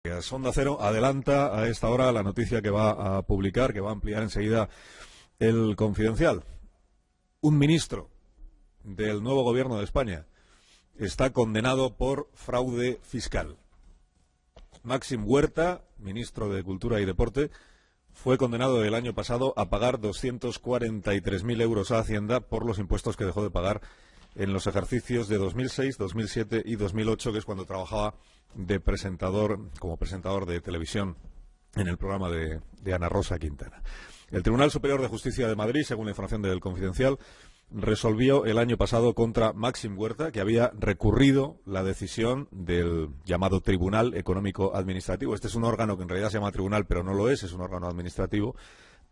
Onda Cero adelanta a esta hora la noticia que va a publicar, que va a ampliar enseguida el Confidencial. Un ministro del nuevo gobierno de España está condenado por fraude fiscal. Máxim Huerta, ministro de Cultura y Deporte, fue condenado el año pasado a pagar 243.000 euros a Hacienda por los impuestos que dejó de pagar en los ejercicios de 2006, 2007 y 2008, que es cuando trabajaba como presentador de televisión en el programa de Ana Rosa Quintana. El Tribunal Superior de Justicia de Madrid, según la información del Confidencial, resolvió el año pasado contra Máxim Huerta, que había recurrido la decisión del llamado Tribunal Económico Administrativo. Este es un órgano que en realidad se llama tribunal, pero no lo es un órgano administrativo,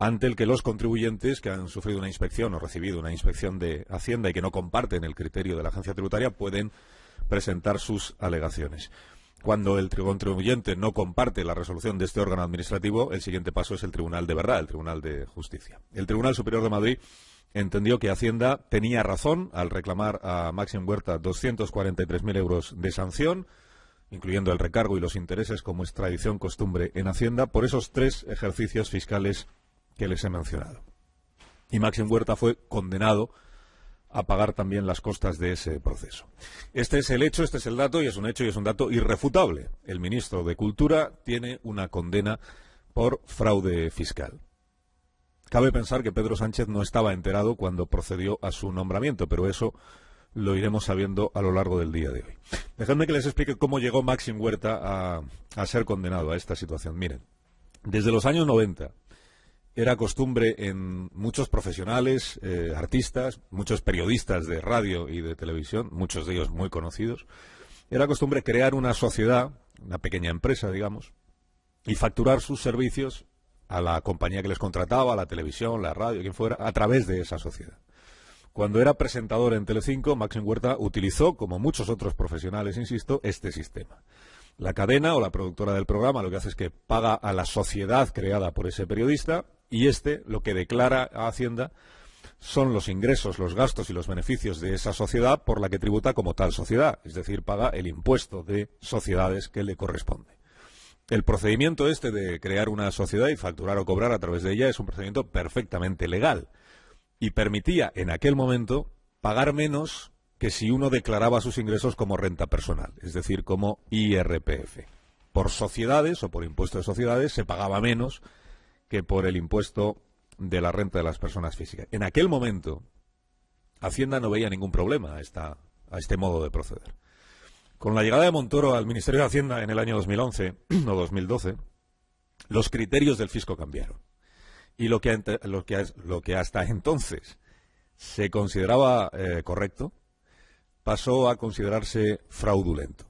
ante el que los contribuyentes que han sufrido una inspección o recibido una inspección de Hacienda y que no comparten el criterio de la agencia tributaria pueden presentar sus alegaciones. Cuando el contribuyente no comparte la resolución de este órgano administrativo, el siguiente paso es el Tribunal de Verdad, el Tribunal de Justicia. El Tribunal Superior de Madrid entendió que Hacienda tenía razón al reclamar a Máxim Huerta 243.000 euros de sanción, incluyendo el recargo y los intereses, como es tradición, costumbre en Hacienda, por esos 3 ejercicios fiscales que les he mencionado. Y Máxim Huerta fue condenado a pagar también las costas de ese proceso. Este es el hecho, este es el dato, y es un hecho y es un dato irrefutable. El ministro de Cultura tiene una condena por fraude fiscal. Cabe pensar que Pedro Sánchez no estaba enterado cuando procedió a su nombramiento, pero eso lo iremos sabiendo a lo largo del día de hoy. Dejadme que les explique cómo llegó Máxim Huerta a ser condenado a esta situación. Miren, desde los años 90 era costumbre en muchos profesionales, artistas, muchos periodistas de radio y de televisión, muchos de ellos muy conocidos, era costumbre crear una sociedad, una pequeña empresa, digamos, y facturar sus servicios a la compañía que les contrataba, a la televisión, la radio, quien fuera, a través de esa sociedad. Cuando era presentador en Telecinco, Máxim Huerta utilizó, como muchos otros profesionales, insisto, este sistema. La cadena o la productora del programa lo que hace es que paga a la sociedad creada por ese periodista y lo que declara a Hacienda son los ingresos, los gastos y los beneficios de esa sociedad por la que tributa como tal sociedad, es decir, paga el impuesto de sociedades que le corresponde. El procedimiento de crear una sociedad y facturar o cobrar a través de ella es un procedimiento perfectamente legal y permitía en aquel momento pagar menos que si uno declaraba sus ingresos como renta personal, es decir, como IRPF. Por sociedades o por impuesto de sociedades se pagaba menos que por el impuesto de la renta de las personas físicas. En aquel momento, Hacienda no veía ningún problema a este modo de proceder. Con la llegada de Montoro al Ministerio de Hacienda en el año 2011 o 2012, los criterios del fisco cambiaron. Y lo que hasta entonces se consideraba correcto, pasó a considerarse fraudulento.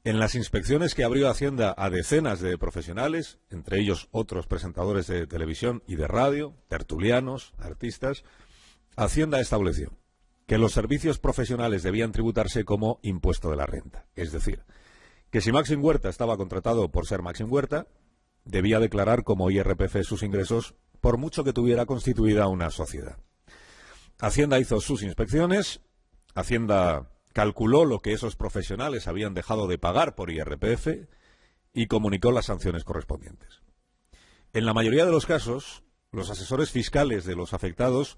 En las inspecciones que abrió Hacienda a decenas de profesionales, entre ellos otros presentadores de televisión y de radio, tertulianos, artistas, Hacienda estableció que los servicios profesionales debían tributarse como impuesto de la renta. Es decir, que si Máxim Huerta estaba contratado por ser Máxim Huerta, debía declarar como IRPF sus ingresos por mucho que tuviera constituida una sociedad. Hacienda hizo sus inspecciones, Hacienda calculó lo que esos profesionales habían dejado de pagar por IRPF y comunicó las sanciones correspondientes. En la mayoría de los casos, los asesores fiscales de los afectados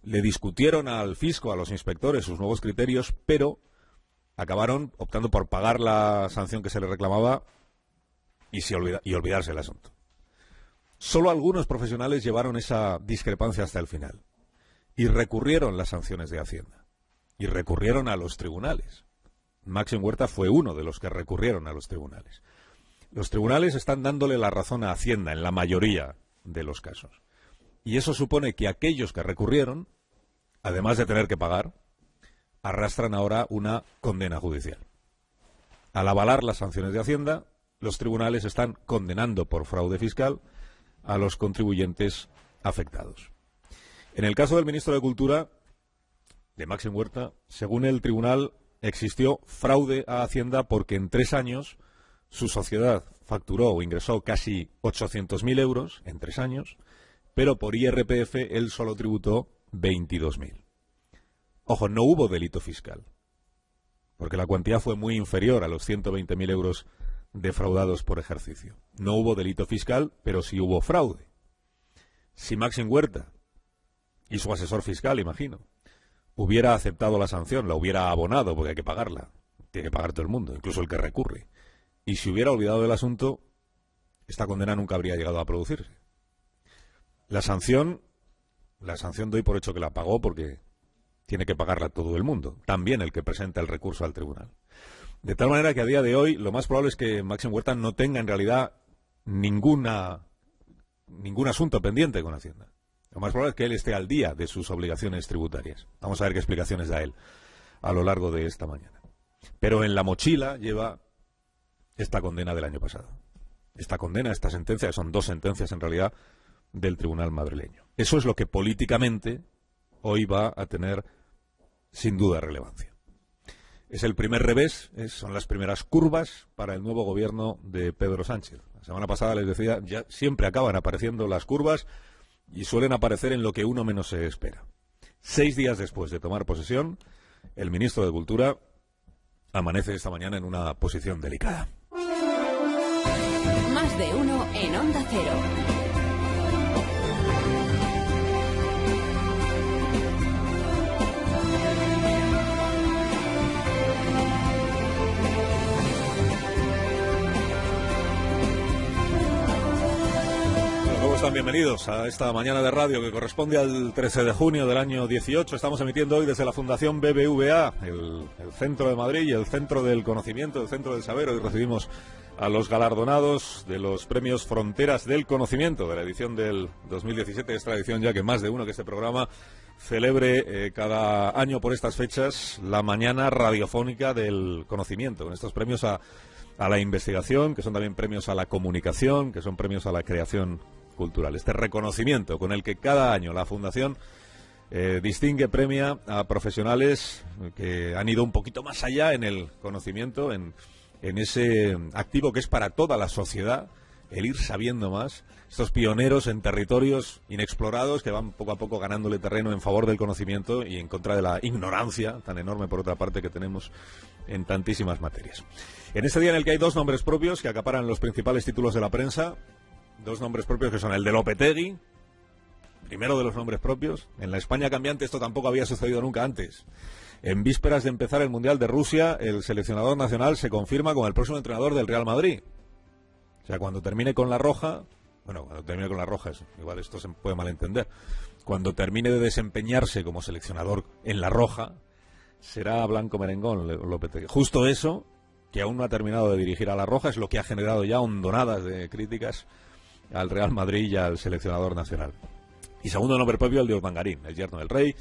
le discutieron al fisco, a los inspectores, sus nuevos criterios, pero acabaron optando por pagar la sanción que se les reclamaba y olvidarse el asunto. Solo algunos profesionales llevaron esa discrepancia hasta el final y recurrieron las sanciones de Hacienda. Y recurrieron a los tribunales. Máxim Huerta fue uno de los que recurrieron a los tribunales. Los tribunales están dándole la razón a Hacienda en la mayoría de los casos. Y eso supone que aquellos que recurrieron, además de tener que pagar, arrastran ahora una condena judicial. Al avalar las sanciones de Hacienda, los tribunales están condenando por fraude fiscal a los contribuyentes afectados. En el caso del ministro de Cultura, de Máxim Huerta, según el tribunal, existió fraude a Hacienda porque en 3 años su sociedad facturó o ingresó casi 800.000 euros en 3 años, pero por IRPF él solo tributó 22.000. Ojo, no hubo delito fiscal, porque la cuantía fue muy inferior a los 120.000 euros defraudados por ejercicio. No hubo delito fiscal, pero sí hubo fraude. Si Máxim Huerta y su asesor fiscal, imagino, hubiera aceptado la sanción, la hubiera abonado, porque hay que pagarla, tiene que pagar todo el mundo, incluso el que recurre, y si hubiera olvidado del asunto, esta condena nunca habría llegado a producirse. La sanción doy por hecho que la pagó porque tiene que pagarla todo el mundo, también el que presenta el recurso al tribunal. De tal manera que a día de hoy lo más probable es que Máxim Huerta no tenga en realidad ningún asunto pendiente con Hacienda. Lo más probable es que él esté al día de sus obligaciones tributarias. Vamos a ver qué explicaciones da él a lo largo de esta mañana. Pero en la mochila lleva esta condena del año pasado. Esta sentencia, que son 2 sentencias en realidad, del tribunal madrileño. Eso es lo que políticamente hoy va a tener sin duda relevancia. Es el primer revés, son las primeras curvas para el nuevo gobierno de Pedro Sánchez. La semana pasada les decía, ya siempre acaban apareciendo las curvas y suelen aparecer en lo que uno menos se espera. 6 días después de tomar posesión, el ministro de Cultura amanece esta mañana en una posición delicada. Más de uno en Onda Cero. ¿Cómo están? Bienvenidos a esta mañana de radio que corresponde al 13 de junio del año 18. Estamos emitiendo hoy desde la Fundación BBVA, el centro de Madrid y el centro del conocimiento, el centro del saber. Hoy recibimos a los galardonados de los premios Fronteras del Conocimiento de la edición del 2017. Es tradición ya que más de uno que este programa celebre cada año por estas fechas la mañana radiofónica del conocimiento, con estos premios a la investigación, que son también premios a la comunicación, que son premios a la creación cultural. Este reconocimiento con el que cada año la Fundación distingue, premia a profesionales que han ido un poquito más allá en el conocimiento, en ese activo que es para toda la sociedad, el ir sabiendo más. Estos pioneros en territorios inexplorados que van poco a poco ganándole terreno en favor del conocimiento y en contra de la ignorancia tan enorme, por otra parte, que tenemos en tantísimas materias. En este día en el que hay 2 nombres propios que acaparan los principales títulos de la prensa, 2 nombres propios que son el de Lopetegui, primero de los nombres propios. En la España cambiante esto tampoco había sucedido nunca antes. En vísperas de empezar el Mundial de Rusia, el seleccionador nacional se confirma como el próximo entrenador del Real Madrid. O sea, cuando termine con la roja, igual esto se puede malentender, cuando termine de desempeñarse como seleccionador en la roja, será blanco merengón Lopetegui. Justo eso, que aún no ha terminado de dirigir a la roja, es lo que ha generado ya hondonadas de críticas al Real Madrid y al seleccionador nacional. Y segundo nombre propio, el de Urdangarín, el yerno del rey,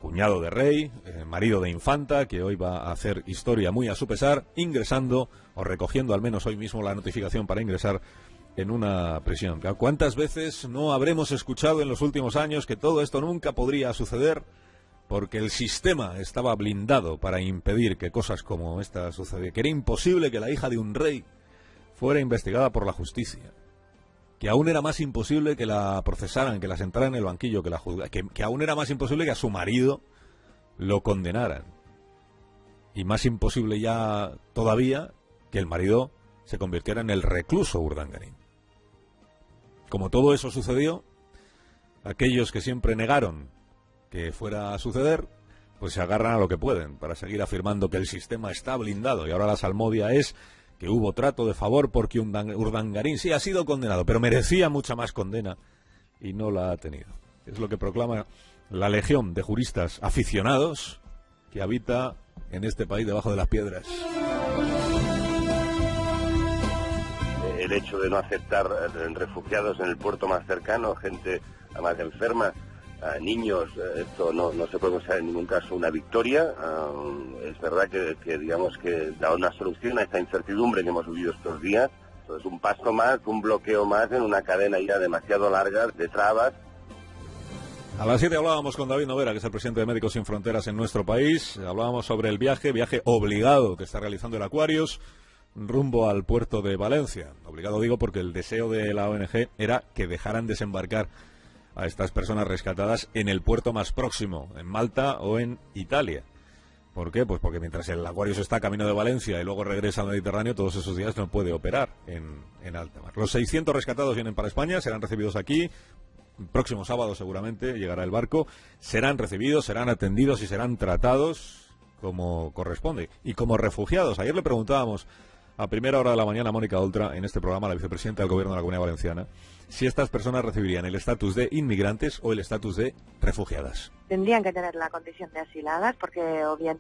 cuñado de rey, marido de infanta, que hoy va a hacer historia muy a su pesar, ingresando, o recogiendo al menos hoy mismo la notificación para ingresar en una prisión. ¿Cuántas veces no habremos escuchado en los últimos años que todo esto nunca podría suceder porque el sistema estaba blindado para impedir que cosas como esta sucedieran? Que era imposible que la hija de un rey fuera investigada por la justicia, que aún era más imposible que la procesaran, que la sentaran en el banquillo, que la juzgaran, que aún era más imposible que a su marido lo condenaran, y más imposible ya todavía que el marido se convirtiera en el recluso Urdangarín. Como todo eso sucedió, aquellos que siempre negaron que fuera a suceder, pues se agarran a lo que pueden para seguir afirmando que el sistema está blindado, y ahora la salmodia es que hubo trato de favor porque Urdangarín sí ha sido condenado, pero merecía mucha más condena y no la ha tenido. Es lo que proclama la legión de juristas aficionados que habita en este país debajo de las piedras. El hecho de no aceptar refugiados en el puerto más cercano, gente además enferma, niños, esto no se puede considerar en ningún caso una victoria. Es verdad que digamos que da una solución a esta incertidumbre que hemos vivido estos días. Esto es un paso más, un bloqueo más en una cadena ya demasiado larga de trabas. A las 7 hablábamos con David Noguera, que es el presidente de Médicos Sin Fronteras en nuestro país. Hablábamos sobre el viaje obligado que está realizando el Aquarius rumbo al puerto de Valencia. Obligado digo porque el deseo de la ONG era que dejaran desembarcar a estas personas rescatadas en el puerto más próximo, en Malta o en Italia, ¿Por qué? Pues porque mientras el Aquarius está camino de Valencia y luego regresa al Mediterráneo, todos esos días no puede operar en alta mar. Los 600 rescatados vienen para España, serán recibidos aquí. Próximo sábado seguramente llegará el barco. Serán recibidos, serán atendidos y serán tratados como corresponde. Y como refugiados. Ayer le preguntábamos a primera hora de la mañana a Mónica Oltra, en este programa, la vicepresidenta del Gobierno de la Comunidad Valenciana, si estas personas recibirían el estatus de inmigrantes o el estatus de refugiadas. Tendrían que tener la condición de asiladas porque o bien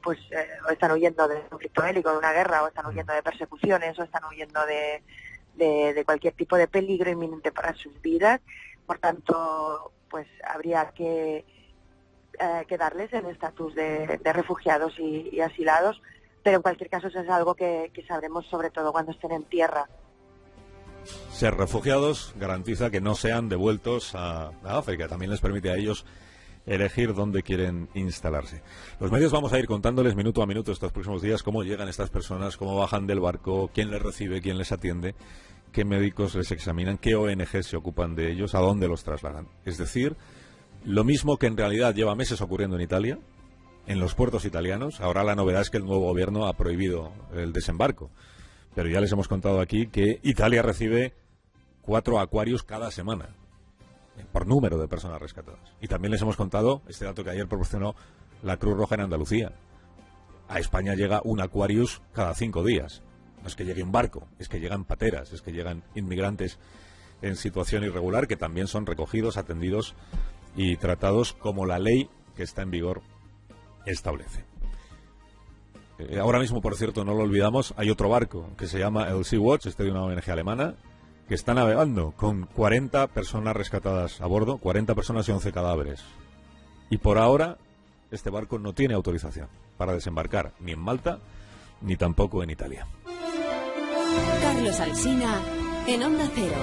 pues o están huyendo de un conflicto bélico, de una guerra, o están huyendo de persecuciones, o están huyendo de cualquier tipo de peligro inminente para sus vidas. Por tanto, pues habría que darles el estatus de refugiados y asilados, pero en cualquier caso eso es algo que sabremos sobre todo cuando estén en tierra. Ser refugiados garantiza que no sean devueltos a África. También les permite a ellos elegir dónde quieren instalarse. Los medios vamos a ir contándoles minuto a minuto estos próximos días cómo llegan estas personas, cómo bajan del barco, quién les recibe, quién les atiende, qué médicos les examinan, qué ONG se ocupan de ellos, a dónde los trasladan. Es decir, lo mismo que en realidad lleva meses ocurriendo en Italia, en los puertos italianos. Ahora la novedad es que el nuevo gobierno ha prohibido el desembarco. Pero ya les hemos contado aquí que Italia recibe 4 Aquarius cada semana, por número de personas rescatadas. Y también les hemos contado este dato que ayer proporcionó la Cruz Roja en Andalucía. A España llega un Aquarius cada 5 días. No es que llegue un barco, es que llegan pateras, es que llegan inmigrantes en situación irregular que también son recogidos, atendidos y tratados como la ley que está en vigor establece. Ahora mismo, por cierto, no lo olvidamos, hay otro barco que se llama el Sea-Watch, de una ONG alemana, que está navegando con 40 personas rescatadas a bordo, 40 personas y 11 cadáveres. Y por ahora, este barco no tiene autorización para desembarcar ni en Malta, ni tampoco en Italia. Carlos Alsina, en Onda Cero.